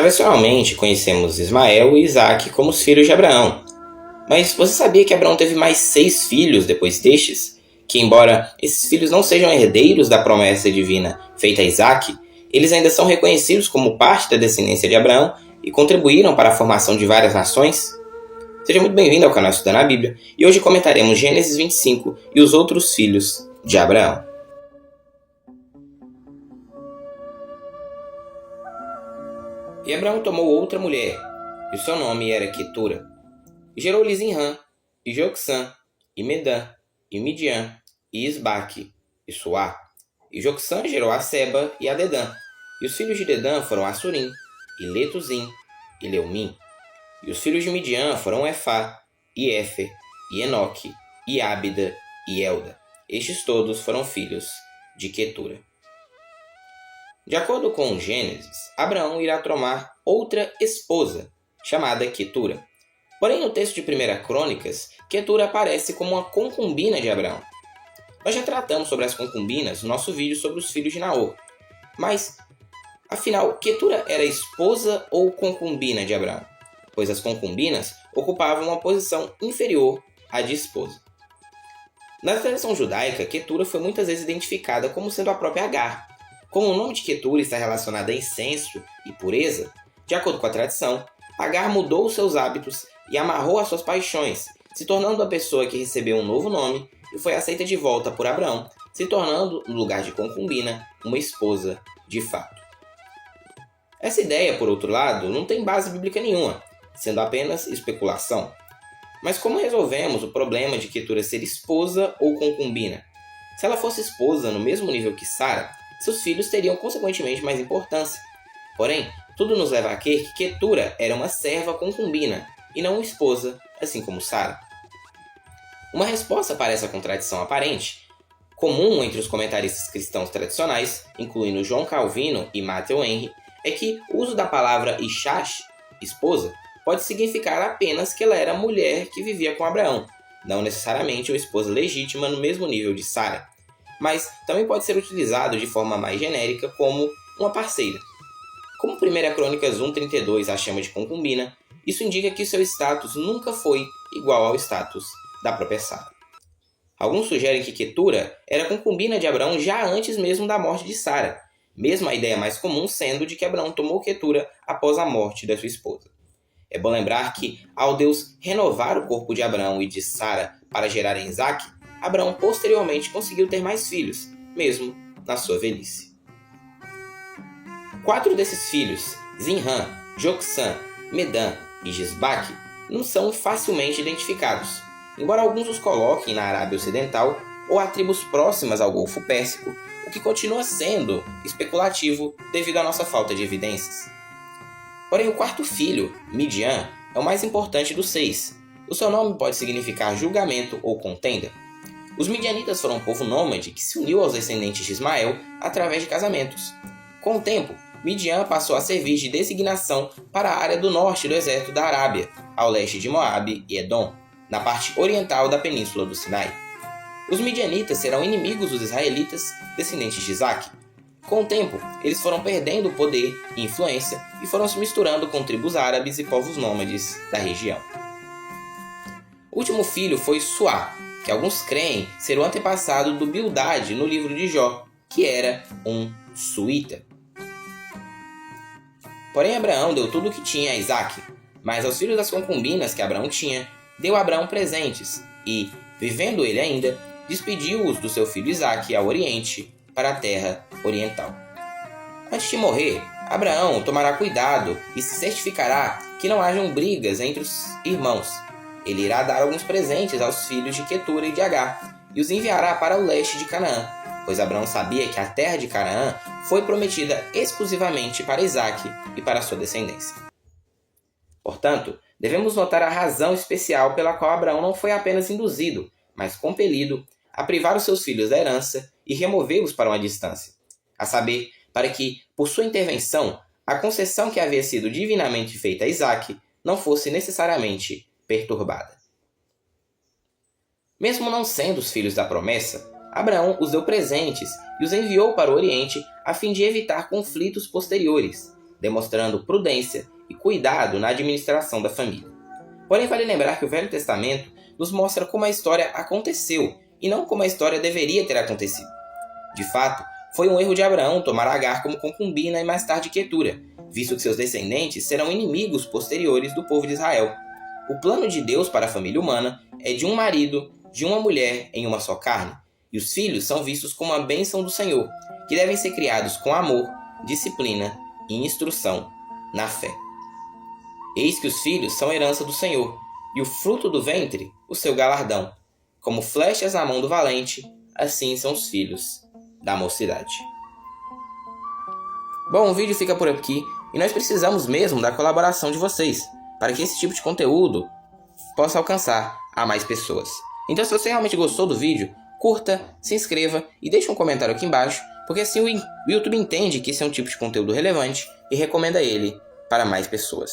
Tradicionalmente, conhecemos Ismael e Isaque como os filhos de Abraão. Mas você sabia que Abraão teve mais 6 filhos depois destes? Que, embora esses filhos não sejam herdeiros da promessa divina feita a Isaque, eles ainda são reconhecidos como parte da descendência de Abraão e contribuíram para a formação de várias nações? Seja muito bem-vindo ao canal Estudando a Bíblia, e hoje comentaremos Gênesis 25 e os outros filhos de Abraão. E Abraão tomou outra mulher, e o seu nome era Quetura. E gerou-lhe Zinrã, e Jocsã, e Medã, e Midian, e Isbaque, e Suá. E Jocsã gerou a Seba e a Dedã. E os filhos de Dedã foram Assurim, e Letuzim, e Leumim. E os filhos de Midian foram Efá, e Éfer, e Enoque, e Ábida, e Elda. Estes todos foram filhos de Quetura. De acordo com Gênesis, Abraão irá tomar outra esposa, chamada Quetura. Porém, no texto de 1 Crônicas, Quetura aparece como uma concubina de Abraão. Nós já tratamos sobre as concubinas no nosso vídeo sobre os filhos de Naor. Mas, afinal, Quetura era esposa ou concubina de Abraão? Pois as concubinas ocupavam uma posição inferior à de esposa. Na tradição judaica, Quetura foi muitas vezes identificada como sendo a própria Agar. Como o nome de Quetura está relacionado a incenso e pureza, de acordo com a tradição, Agar mudou seus hábitos e amarrou as suas paixões, se tornando a pessoa que recebeu um novo nome e foi aceita de volta por Abraão, se tornando, no lugar de concubina, uma esposa de fato. Essa ideia, por outro lado, não tem base bíblica nenhuma, sendo apenas especulação. Mas como resolvemos o problema de Quetura ser esposa ou concubina? Se ela fosse esposa no mesmo nível que Sara, seus filhos teriam consequentemente mais importância. Porém, tudo nos leva a crer que Quetura era uma serva concubina e não uma esposa, assim como Sara. Uma resposta para essa contradição aparente, comum entre os comentaristas cristãos tradicionais, incluindo João Calvino e Matthew Henry, é que o uso da palavra Ishash, esposa, pode significar apenas que ela era a mulher que vivia com Abraão, não necessariamente uma esposa legítima no mesmo nível de Sara, mas também pode ser utilizado de forma mais genérica como uma parceira. Como 1 Crônicas 1:32 a chama de concubina, isso indica que seu status nunca foi igual ao status da própria Sara. Alguns sugerem que Quetura era concubina de Abraão já antes mesmo da morte de Sara, mesmo a ideia mais comum sendo de que Abraão tomou Quetura após a morte da sua esposa. É bom lembrar que, ao Deus renovar o corpo de Abraão e de Sara para gerar em Isaque, Abraão posteriormente conseguiu ter mais filhos, mesmo na sua velhice. 4 desses filhos, Zinrã, Jocsã, Medã e Gisbaque, não são facilmente identificados, embora alguns os coloquem na Arábia Ocidental ou a tribos próximas ao Golfo Pérsico, o que continua sendo especulativo devido à nossa falta de evidências. Porém, o 4º filho, Midian, é o mais importante dos 6. O seu nome pode significar julgamento ou contenda. Os midianitas foram um povo nômade que se uniu aos descendentes de Ismael através de casamentos. Com o tempo, Midian passou a servir de designação para a área do norte do exército da Arábia, ao leste de Moabe e Edom, na parte oriental da península do Sinai. Os midianitas serão inimigos dos israelitas, descendentes de Isaque. Com o tempo, eles foram perdendo poder e influência e foram se misturando com tribos árabes e povos nômades da região. O último filho foi Suá, que alguns creem ser o antepassado do Bildade no livro de Jó, que era um suíta. Porém, Abraão deu tudo o que tinha a Isaque, mas aos filhos das concubinas que Abraão tinha, deu a Abraão presentes e, vivendo ele ainda, despediu-os do seu filho Isaque ao oriente, para a terra oriental. Antes de morrer, Abraão tomará cuidado e se certificará que não hajam brigas entre os irmãos. Ele irá dar alguns presentes aos filhos de Quetura e de Agar e os enviará para o leste de Canaã, pois Abraão sabia que a terra de Canaã foi prometida exclusivamente para Isaque e para sua descendência. Portanto, devemos notar a razão especial pela qual Abraão não foi apenas induzido, mas compelido a privar os seus filhos da herança e removê-los para uma distância, a saber, para que, por sua intervenção, a concessão que havia sido divinamente feita a Isaque não fosse necessariamente perturbada. Mesmo não sendo os filhos da promessa, Abraão os deu presentes e os enviou para o Oriente a fim de evitar conflitos posteriores, demonstrando prudência e cuidado na administração da família. Porém, vale lembrar que o Velho Testamento nos mostra como a história aconteceu e não como a história deveria ter acontecido. De fato, foi um erro de Abraão tomar Agar como concubina e mais tarde Quetura, visto que seus descendentes serão inimigos posteriores do povo de Israel. O plano de Deus para a família humana é de um marido, de uma mulher em uma só carne, e os filhos são vistos como a bênção do Senhor, que devem ser criados com amor, disciplina e instrução na fé. Eis que os filhos são herança do Senhor, e o fruto do ventre, o seu galardão. Como flechas na mão do valente, assim são os filhos da mocidade. Bom, o vídeo fica por aqui, e nós precisamos mesmo da colaboração de vocês, para que esse tipo de conteúdo possa alcançar a mais pessoas. Então, se você realmente gostou do vídeo, curta, se inscreva e deixe um comentário aqui embaixo, porque assim o YouTube entende que esse é um tipo de conteúdo relevante e recomenda ele para mais pessoas.